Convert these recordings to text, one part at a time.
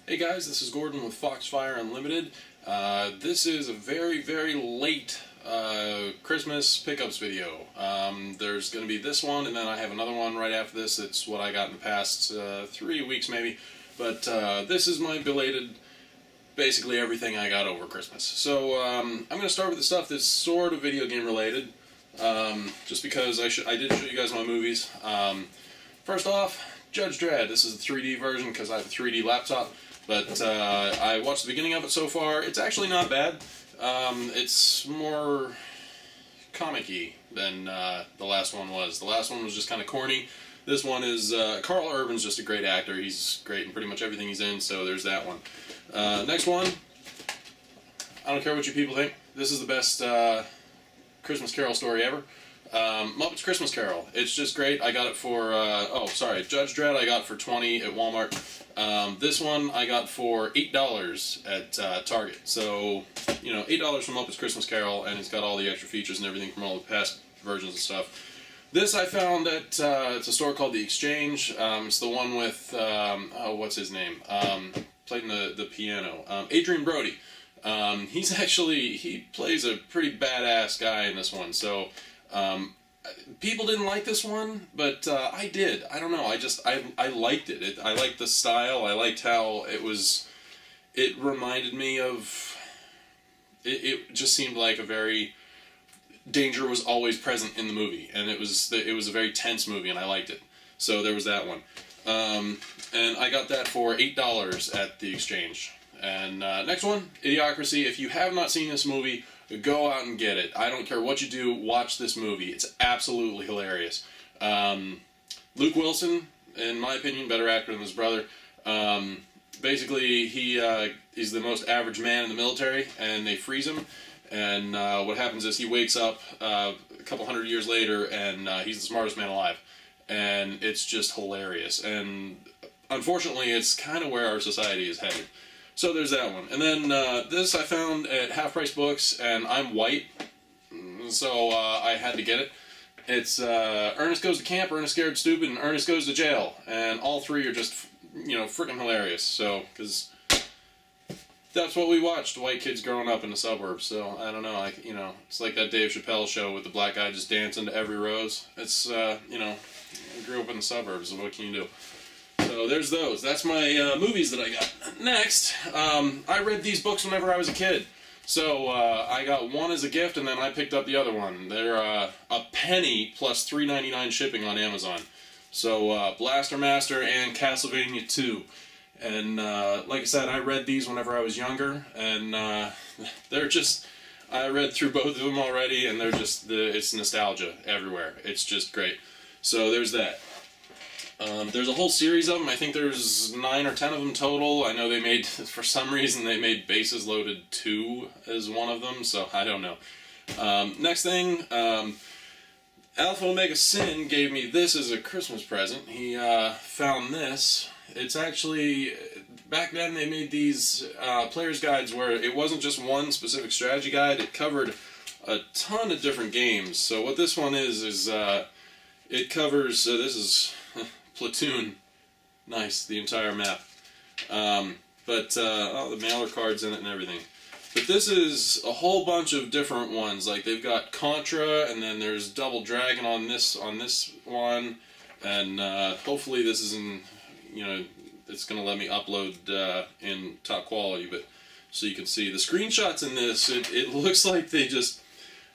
Hey guys, this is Gordon with Foxfire Unlimited. This is a very late Christmas pickups video. There's going to be this one, and then I have another one right after this. It's what I got in the past 3 weeks maybe. But this is my belated, basically everything I got over Christmas. So I'm going to start with the stuff that's sort of video game related, just because I did show you guys my movies. First off, Judge Dredd. This is the 3D version because I have a 3D laptop. But I watched the beginning of it so far. It's actually not bad. It's more comic-y than the last one was. The last one was just kind of corny. This one is... Carl Urban's just a great actor. He's great in pretty much everything he's in, so there's that one. Next one, I don't care what you people think. This is the best Christmas Carol story ever. Muppets Christmas Carol. It's just great. I got it for, Judge Dredd I got for $20 at Walmart. This one I got for $8 at Target. So, you know, $8 from Muppets Christmas Carol, and it's got all the extra features and everything from all the past versions and stuff. This I found at, it's a store called The Exchange. It's the one with, what's his name? Playing the piano. Adrian Brody. He plays a pretty badass guy in this one, so... people didn't like this one, but I did. I don't know. I liked it. I liked the style. I liked how it was. It reminded me of. It just seemed like a very. Danger was always present in the movie, and it was a very tense movie, and I liked it. So there was that one, and I got that for $8 at the Exchange. And next one, Idiocracy. If you have not seen this movie, go out and get it. I don't care what you do, watch this movie. It's absolutely hilarious. Luke Wilson, in my opinion, better actor than his brother. Basically, he's the most average man in the military, and they freeze him. And what happens is he wakes up a couple hundred years later, and he's the smartest man alive. And it's just hilarious. And unfortunately, it's kind of where our society is headed. So there's that one. And then this I found at Half Price Books, and I'm white, so I had to get it. It's Ernest Goes to Camp, Ernest Scared Stupid, and Ernest Goes to Jail. And all three are just, you know, freaking hilarious. So, because that's what we watched, white kids growing up in the suburbs. So, I don't know, you know, it's like that Dave Chappelle show with the black guy just dancing to every rose. It's, you know, I grew up in the suburbs, so what can you do? So there's those. That's my movies that I got. Next, I read these books whenever I was a kid. So I got one as a gift, and then I picked up the other one. They're a penny plus $3.99 shipping on Amazon. So Blaster Master and Castlevania 2. And like I said, I read these whenever I was younger, and they're just... I read through both of them already, and they're just... it's nostalgia everywhere. It's just great. So there's that. There's a whole series of them. I think there's 9 or 10 of them total. I know they made, for some reason, they made Bases Loaded 2 as one of them, so I don't know. Next thing, Alpha Omega Sin gave me this as a Christmas present. He found this. It's actually, back then they made these player's guides where it wasn't just one specific strategy guide. It covered a ton of different games. So what this one is it covers, this is... Platoon. Nice, the entire map. Oh, the mailer cards in it and everything. But this is a whole bunch of different ones. Like, they've got Contra, and then there's Double Dragon on this one. And hopefully this isn't, you know, it's going to let me upload in top quality, but so you can see. The screenshots in this, it looks like they just...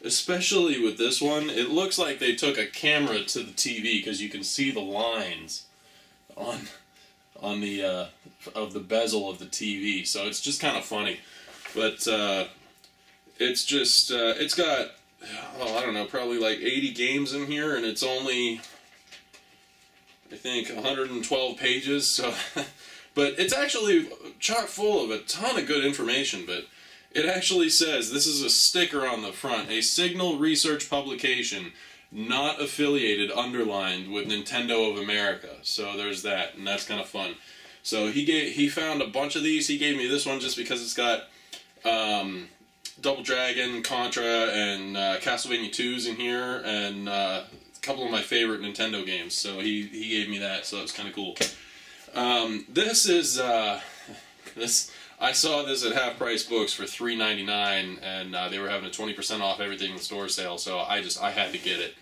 Especially with this one, it looks like they took a camera to the TV because you can see the lines on the of the bezel of the TV. So it's just kind of funny, but it's just it's got I don't know, probably like 80 games in here, and it's only I think 112 pages. So, but it's actually chock full of a ton of good information, but. It actually says, this is a sticker on the front, a Signal Research publication, not affiliated, underlined, with Nintendo of America. So there's that, and that's kind of fun. So he found a bunch of these. He gave me this one just because it's got Double Dragon, Contra, and Castlevania 2's in here, and a couple of my favorite Nintendo games. So he gave me that, so it's kind of cool. This is I saw this at Half Price Books for $3.99, and they were having a 20% off everything in the store sale, so I had to get it.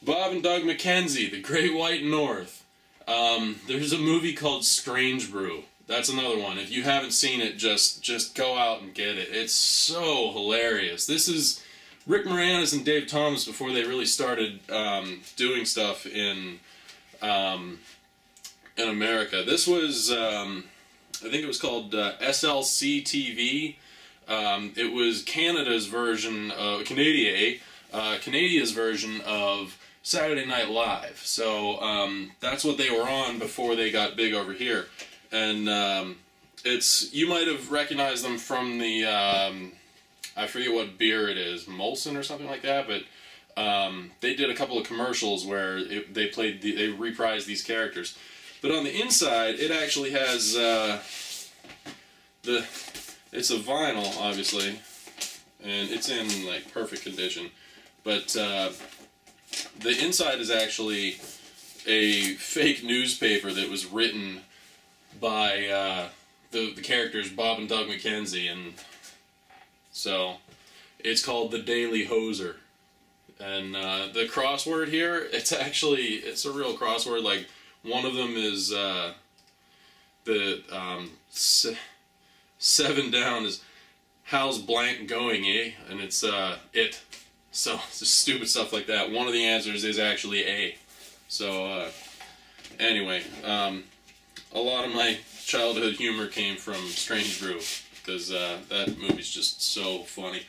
Bob and Doug McKenzie, The Great White North. There's a movie called Strange Brew. That's another one. If you haven't seen it, just go out and get it. It's so hilarious. This is Rick Moranis and Dave Thomas before they really started doing stuff in America. This was, I think it was called SLC TV. It was Canada's version, Canadia's version of Saturday Night Live. So that's what they were on before they got big over here. And you might have recognized them from the, I forget what beer it is, Molson or something like that, but they did a couple of commercials where they reprised these characters. But on the inside, it actually has it's a vinyl, obviously, and it's in like perfect condition. But the inside is actually a fake newspaper that was written by the characters Bob and Doug McKenzie, and so it's called The Daily Hoser. And the crossword here, it's a real crossword. Like, one of them is seven down is how's blank going, eh? And it's it. So it's just stupid stuff like that. One of the answers is actually A. So anyway, a lot of my childhood humor came from Strange Brew, because that movie's just so funny.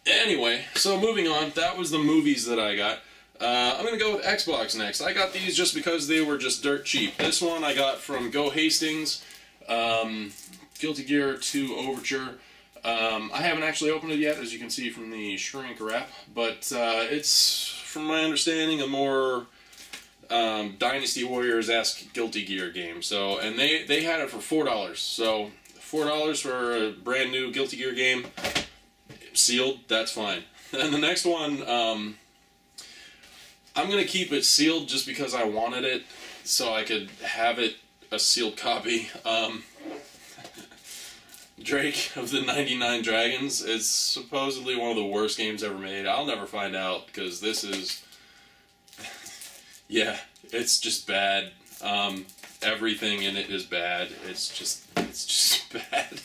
Anyway, so moving on, that was the movies that I got. I'm going to go with Xbox next. I got these just because they were just dirt cheap. This one I got from Go Hastings, Guilty Gear 2 Overture. I haven't actually opened it yet, as you can see from the shrink wrap, but it's, from my understanding, a more Dynasty Warriors-esque Guilty Gear game. So, and they had it for $4. So $4 for a brand new Guilty Gear game, sealed, that's fine. And the next one, I'm going to keep it sealed just because I wanted it, so I could have it, a sealed copy. Drake of the 99 Dragons. It's supposedly one of the worst games ever made. I'll never find out, because this is... yeah, it's just bad. Everything in it is bad. It's just bad.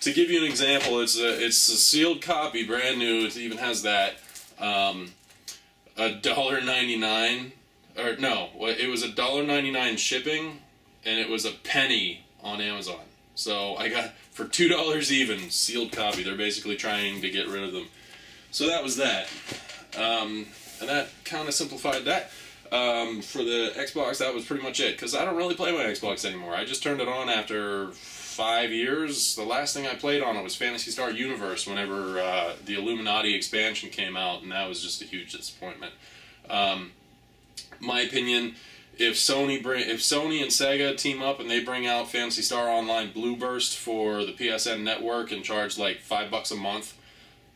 To give you an example, it's a sealed copy, brand new. It even has that. $1.99, or no, it was $1.99 shipping, and it was a penny on Amazon. So I got, for $2 even, sealed copy. They're basically trying to get rid of them. So that was that. And that kind of simplified that. For the Xbox, that was pretty much it, because I don't really play my Xbox anymore. I just turned it on after 5 years. The last thing I played on it was Phantasy Star Universe, whenever the Illuminati expansion came out, and that was just a huge disappointment. My opinion, if Sony and Sega team up and they bring out Phantasy Star Online Blue Burst for the PSN network and charge like $5 a month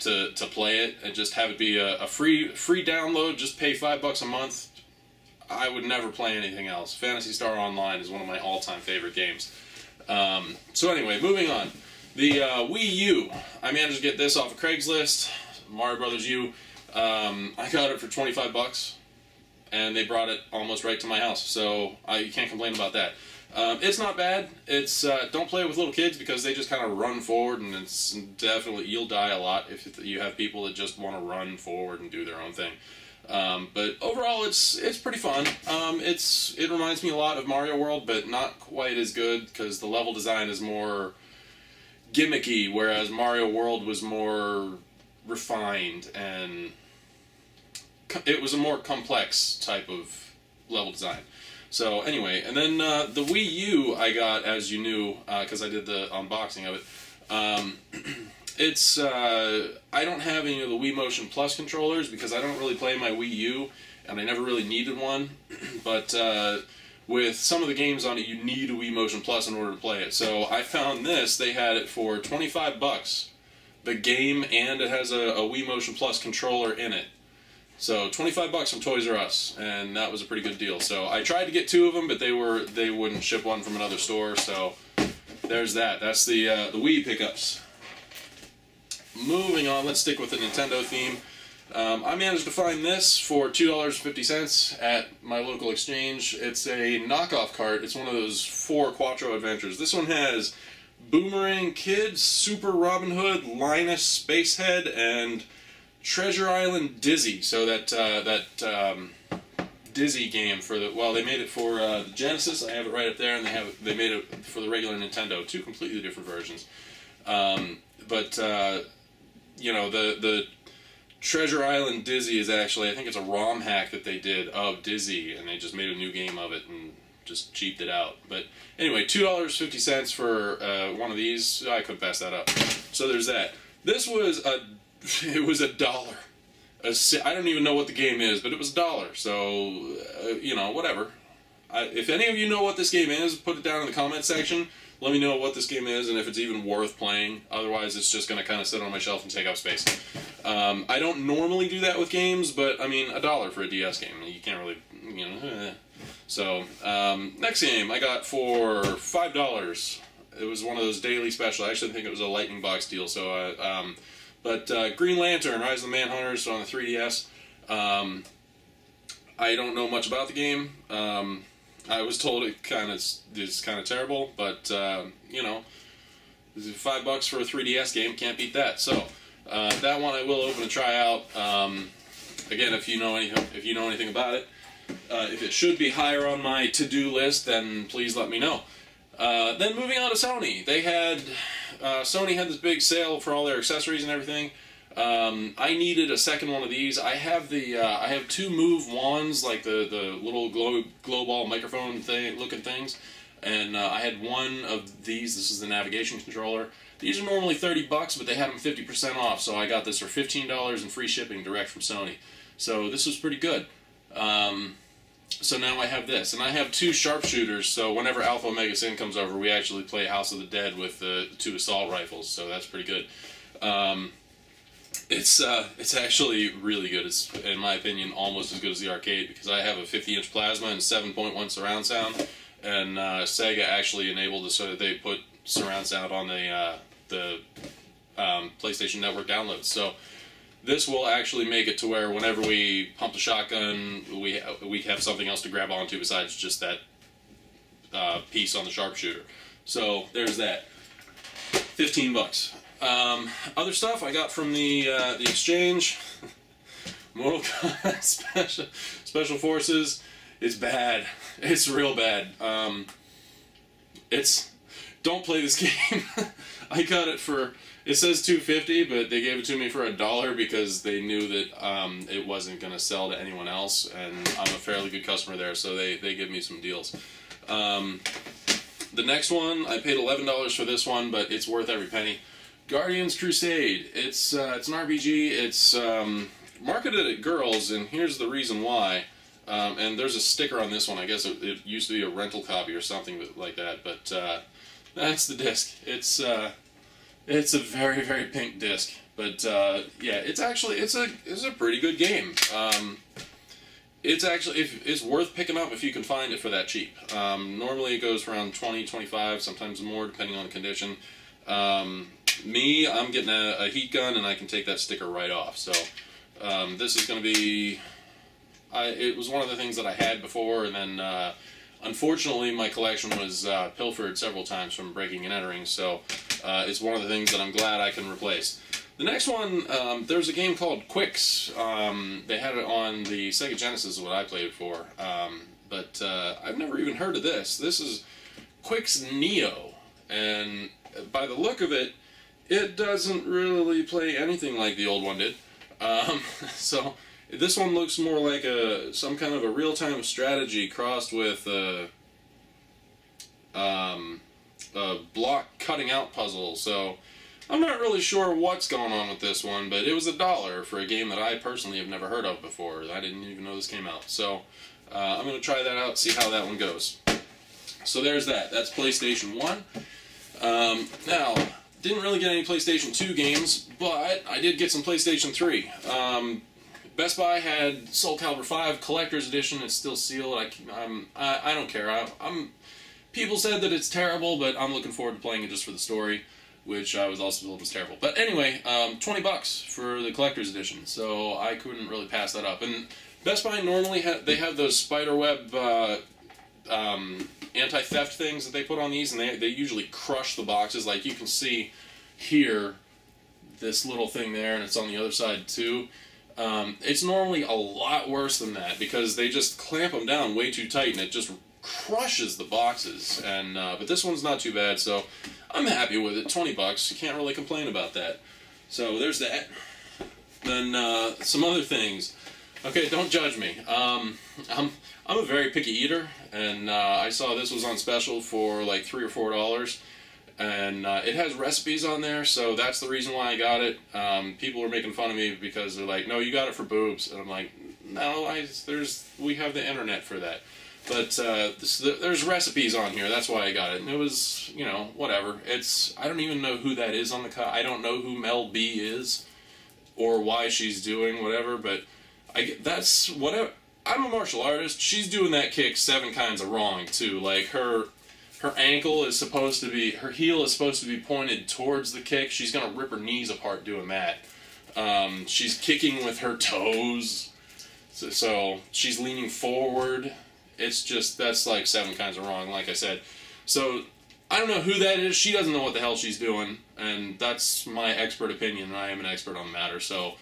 to play it, and just have it be a free download, just pay $5 a month, I would never play anything else. Phantasy Star Online is one of my all-time favorite games. So anyway, moving on. The Wii U. I managed to get this off of Craigslist, Mario Brothers U. I got it for $25, and they brought it almost right to my house, so you can't complain about that. It's not bad. It's don't play it with little kids, because they just kind of run forward, and it's definitely, you'll die a lot if you have people that just want to run forward and do their own thing. But overall, it's pretty fun. It reminds me a lot of Mario World, but not quite as good, because the level design is more gimmicky, whereas Mario World was more refined, and it was a more complex type of level design. So anyway, and then the Wii U I got, as you knew, because I did the unboxing of it. I don't have any of the Wii Motion Plus controllers, because I don't really play my Wii U, and I never really needed one. But with some of the games on it, you need a Wii Motion Plus in order to play it. So I found this. They had it for $25. The game, and it has a Wii Motion Plus controller in it. So 25 bucks from Toys R Us, and that was a pretty good deal. So I tried to get 2 of them, but they wouldn't ship one from another store. So there's that. That's the Wii pickups. Moving on, let's stick with the Nintendo theme. I managed to find this for $2.50 at my local exchange. It's a knockoff cart. It's one of those 4 Quattro adventures. This one has Boomerang Kid, Super Robin Hood, Linus Spacehead, and Treasure Island Dizzy. So that Dizzy game for the, well, they made it for the Genesis. I have it right up there, and they made it for the regular Nintendo. 2 completely different versions. You know, the Treasure Island Dizzy is actually, I think it's a ROM hack that they did of Dizzy, and they just made a new game of it and just cheaped it out. But anyway, $2.50 for one of these. I couldn't pass that up. So there's that. This was it was $1. I don't even know what the game is, but it was $1. So, you know, whatever. If any of you know what this game is, put it down in the comment section. Let me know what this game is and if it's even worth playing. Otherwise, it's just going to kind of sit on my shelf and take up space. I don't normally do that with games, but, I mean, $1 for a DS game. You can't really, you know. So, next game I got for $5. It was one of those daily special. I actually think it was a Lightning Box deal. So, Green Lantern, Rise of the Manhunters on the 3DS. I don't know much about the game. I was told it is kind of terrible, but you know, $5 for a 3DS game, can't beat that. So that one I will open and try out. Again, if you know anything about it, if it should be higher on my to-do list, then please let me know. Then moving on to Sony, Sony had this big sale for all their accessories and everything. I needed a second one of these. I have I have 2 Move wands, like the little glow ball microphone looking things, and I had one of these. This is the navigation controller. These are normally $30, but they had them 50% off, so I got this for $15 and free shipping direct from Sony. So this was pretty good. So now I have this, and I have 2 sharpshooters. So whenever Alpha Omega Sin comes over, we actually play House of the Dead with the 2 assault rifles. So that's pretty good. It's actually really good. It's, in my opinion, almost as good as the arcade, because I have a 50-inch plasma and 7.1 surround sound, and Sega actually enabled it so that they put surround sound on the PlayStation Network downloads. So this will actually make it to where whenever we pump the shotgun, we have something else to grab onto besides just that piece on the sharpshooter. So there's that. $15. Other stuff I got from the exchange. Mortal Kombat Special Forces. It's bad. It's real bad. Don't play this game. I got it for, it says $2.50, but they gave it to me for $1 because they knew that it wasn't going to sell to anyone else, and I'm a fairly good customer there, so they give me some deals. The next one, I paid $11 for this one, but it's worth every penny. Guardians Crusade. It's an RPG. It's marketed at girls, and here's the reason why. And there's a sticker on this one. I guess it used to be a rental copy or something like that, but that's the disc. It's a very, very pink disc, but yeah, it's a pretty good game. It's worth picking up if you can find it for that cheap. Normally it goes around $20, $25, sometimes more depending on the condition. I'm getting a heat gun, and I can take that sticker right off. So this is going to be. It was one of the things that I had before, and then unfortunately my collection was pilfered several times from breaking and entering. So it's one of the things that I'm glad I can replace. The next one, there's a game called Quicks. They had it on the Sega Genesis, is what I played it for. But I've never even heard of this. This is Quicks Neo, and by the look of it, it doesn't really play anything like the old one did. So this one looks more like some kind of a real-time strategy crossed with a block cutting out puzzle. So I'm not really sure what's going on with this one, but it was $1 for a game that I personally have never heard of before. I didn't even know this came out. So I'm going to try that out, see how that one goes. So there's that. That's PlayStation 1. Now, didn't really get any PlayStation 2 games, but I did get some PlayStation 3. Best Buy had Soul Calibur 5 Collector's Edition. It's still sealed. I don't care. People said that it's terrible, but I'm looking forward to playing it just for the story, which I was also told was terrible. But anyway, $20 for the Collector's Edition, so I couldn't really pass that up. And Best Buy normally they have those spiderweb anti-theft things that they put on these, and they usually crush the boxes. Like you can see here, this little thing there, and it's on the other side too. It's normally a lot worse than that because they just clamp them down way too tight, and it just crushes the boxes. And but this one's not too bad, so I'm happy with it. $20, you can't really complain about that. So there's that. Then some other things. Okay, don't judge me. I'm a very picky eater, and I saw this was on special for like $3 or $4, and it has recipes on there, so that's the reason why I got it. People were making fun of me because they're like, "No, you got it for boobs," and I'm like, "No, we have the internet for that." But there's recipes on here. That's why I got it, and it was, you know, whatever. I don't even know who that is on the I don't know who Mel B is, or why she's doing whatever, but that's whatever. I'm a martial artist. She's doing that kick 7 kinds of wrong too. Like her ankle is supposed to be, her heel is supposed to be pointed towards the kick. She's gonna rip her knees apart doing that. She's kicking with her toes, so she's leaning forward. It's just, that's like 7 kinds of wrong, like I said. So I don't know who that is. She doesn't know what the hell she's doing, and that's my expert opinion. I am an expert on the matter, so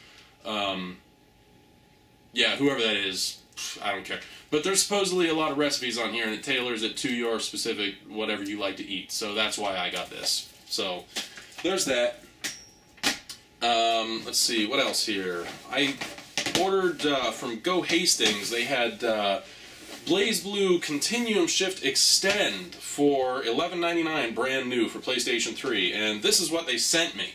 yeah, whoever that is, I don't care. But there's supposedly a lot of recipes on here, and it tailors it to your specific whatever you like to eat. So that's why I got this. So there's that. Let's see, what else here? I ordered from Go Hastings. They had Blaze Blue Continuum Shift Extend for $11.99 brand new for PlayStation 3. And this is what they sent me.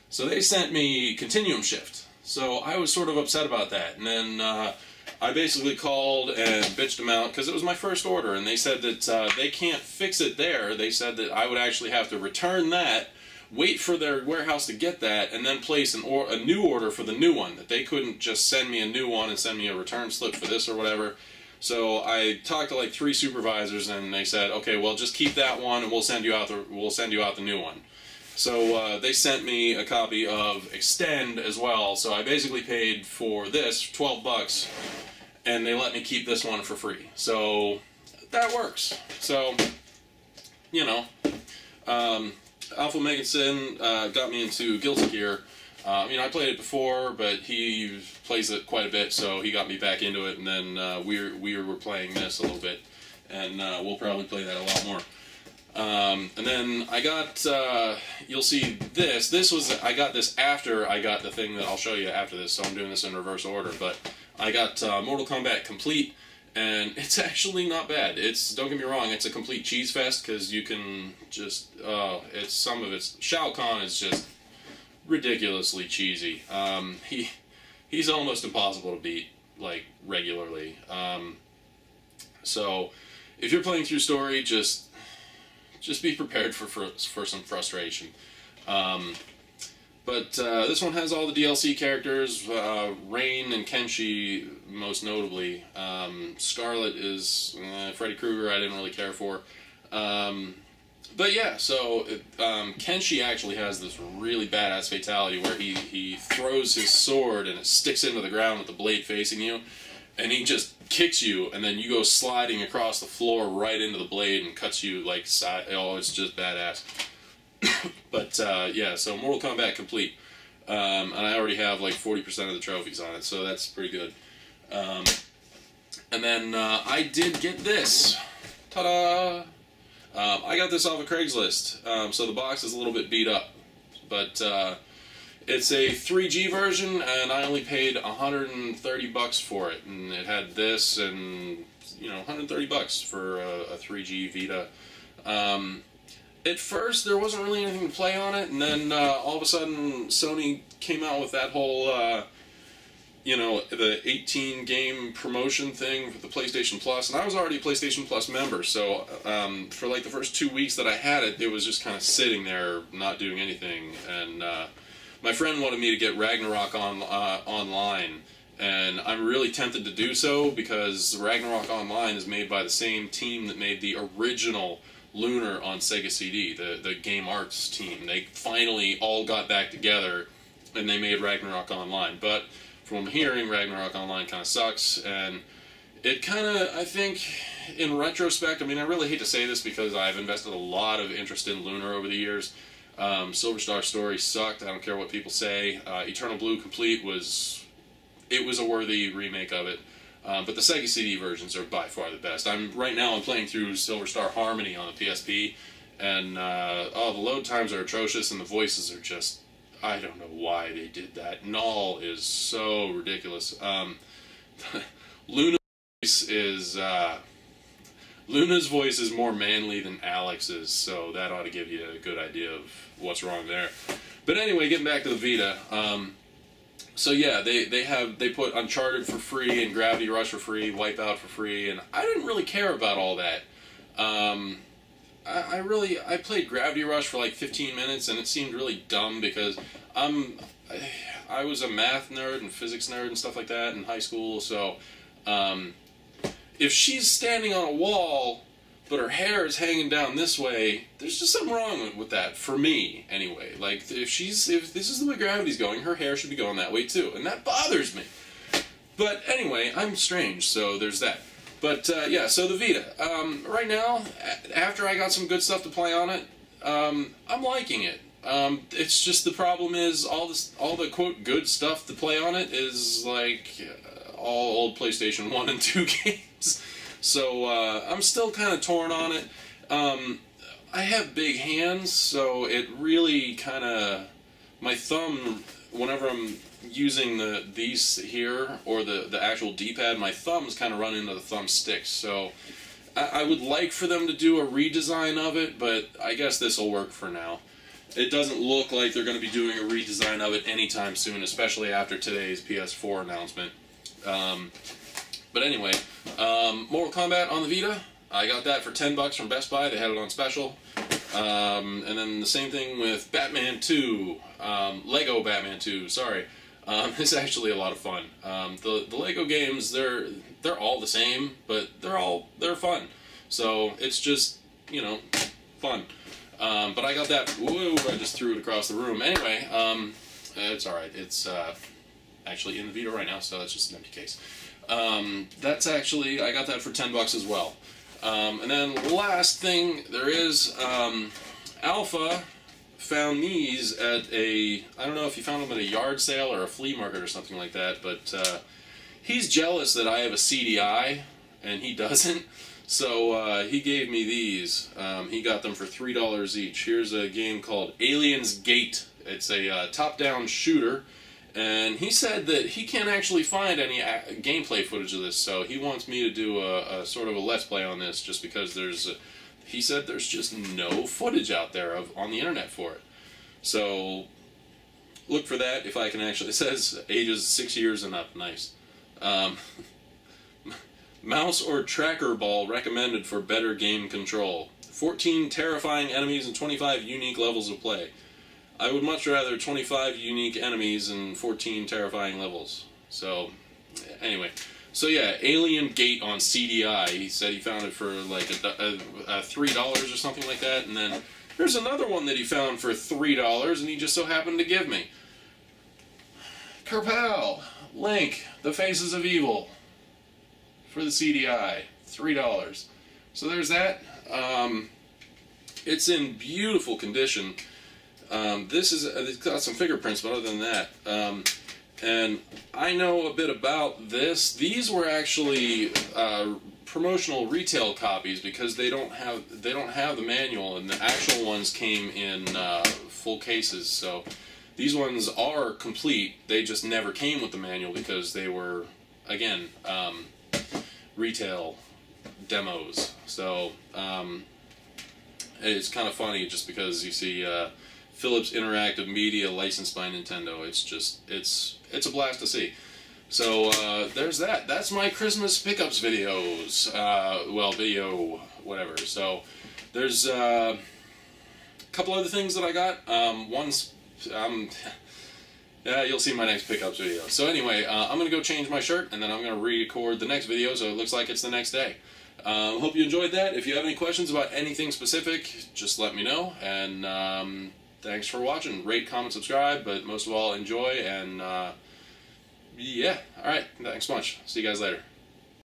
So they sent me Continuum Shift. So I was sort of upset about that. And then I basically called and bitched them out because it was my first order, and they said that they can't fix it there. They said that I would actually have to return that, wait for their warehouse to get that, and then place a new order for the new one. That they couldn't just send me a new one and send me a return slip for this or whatever. So I talked to like 3 supervisors, and they said, "Okay, well, just keep that one, and we'll send you out the new one." So they sent me a copy of Extend as well. So I basically paid for this $12, and they let me keep this one for free. So that works. So, you know, Alpha Megan Sin got me into Guilty Gear. You know, I played it before, but he plays it quite a bit, so he got me back into it. And then we were playing this a little bit, and we'll probably play that a lot more. And then I got, you'll see this. I got this after I got the thing that I'll show you after this, so I'm doing this in reverse order. But I got Mortal Kombat Complete, and it's actually not bad. Don't get me wrong, it's a complete cheese fest, because you can just, Shao Kahn is just ridiculously cheesy. He's almost impossible to beat, like, regularly. So, if you're playing through story, just be prepared for some frustration. But this one has all the DLC characters, Rain and Kenshi most notably. Scarlet is Freddy Krueger, I didn't really care for. But yeah, so Kenshi actually has this really badass fatality where he throws his sword and it sticks into the ground with the blade facing you, and he just kicks you, and then you go sliding across the floor right into the blade and cuts you like oh, it's just badass. But yeah, so Mortal Kombat Complete, and I already have like 40% of the trophies on it, so that's pretty good. And then I did get this. Ta-da! I got this off of Craigslist, so the box is a little bit beat up, but it's a 3G version, and I only paid $130 for it, and it had this, and you know, $130 for a 3G Vita. At first, there wasn't really anything to play on it, and then all of a sudden, Sony came out with that whole, you know, the 18-game promotion thing for the PlayStation Plus, and I was already a PlayStation Plus member, so for like the first 2 weeks that I had it, it was just kind of sitting there, not doing anything, and my friend wanted me to get Ragnarok online, and I'm really tempted to do so because Ragnarok Online is made by the same team that made the original Lunar on Sega CD, the Game Arts team. They finally all got back together and they made Ragnarok Online. But from what I'm hearing, Ragnarok Online kind of sucks, and it kind of, I think, in retrospect, I mean, I really hate to say this because I've invested a lot of interest in Lunar over the years. Silver Star Story sucked, I don't care what people say. Eternal Blue Complete was a worthy remake of it. But the Sega CD versions are by far the best. Right now I'm playing through Silver Star Harmony on the PSP, and the load times are atrocious, and the voices are just, I don't know why they did that. Null is so ridiculous. Luna's voice is more manly than Alex's, so that ought to give you a good idea of what's wrong there. But anyway, getting back to the Vita. So yeah, they put Uncharted for free and Gravity Rush for free, Wipeout for free, and I didn't really care about all that. I played Gravity Rush for like 15 minutes, and it seemed really dumb because I was a math nerd and physics nerd and stuff like that in high school, so if she's standing on a wall but her hair is hanging down this way, there's just something wrong with that, for me, anyway. Like, if this is the way gravity's going, her hair should be going that way, too. And that bothers me. But anyway, I'm strange, so there's that. But, yeah, so the Vita. Right now, after I got some good stuff to play on it, I'm liking it. It's just the problem is, all the, quote, good stuff to play on it is, like, all old PlayStation 1 and 2 games. So, I'm still kind of torn on it. I have big hands, so it really kind of... My thumb, whenever I'm using these here, or the actual D-pad, my thumbs kind of run into the thumbsticks. So, I would like for them to do a redesign of it, but I guess this will work for now. It doesn't look like they're going to be doing a redesign of it anytime soon, especially after today's PS4 announcement. But anyway, Mortal Kombat on the Vita, I got that for $10 from Best Buy. They had it on special. And then the same thing with Batman 2, Lego Batman 2, sorry. It's actually a lot of fun. The Lego games, they're all the same, but they're fun. So it's just, you know, fun. But I got that, whoa, I just threw it across the room. Anyway, it's alright. It's actually in the Vita right now, so that's just an empty case. That's actually, I got that for $10 as well. And then last thing there is, Alpha found these at I don't know if he found them at a yard sale or a flea market or something like that, but he's jealous that I have a CDI and he doesn't, so he gave me these. He got them for $3 each. Here's a game called Alien's Gate. It's a top-down shooter. And he said that he can't actually find any gameplay footage of this, so he wants me to do a sort of a let's play on this, just because he said there's just no footage out there on the internet for it. So look for that if I can actually. It says ages 6 years and up. Nice. Mouse or tracker ball recommended for better game control. 14 terrifying enemies and 25 unique levels of play. I would much rather 25 unique enemies and 14 terrifying levels. So, anyway. So yeah, Alien Gate on CDI. He said he found it for like $3 or something like that. And then there's another one that he found for $3 and he just so happened to give me. Kerpal! Link, The Faces of Evil. For the CDI. $3. So there's that. It's in beautiful condition. It's got some fingerprints, but other than that, and I know a bit about this. These were actually promotional retail copies because they don't have the manual, and the actual ones came in full cases. So these ones are complete. They just never came with the manual because they were, again, retail demos. So it's kind of funny just because you see. Philips Interactive Media licensed by Nintendo. It's a blast to see. So there's that. That's my Christmas pickups videos. Well, video, whatever. So there's a couple other things that I got. One's Yeah, you'll see my next pickups video. So anyway, I'm going to go change my shirt, and then I'm going to record the next video, so it looks like it's the next day. Hope you enjoyed that. If you have any questions about anything specific, just let me know. And thanks for watching. Rate, comment, subscribe, but most of all, enjoy. And yeah, alright, thanks so much. See you guys later.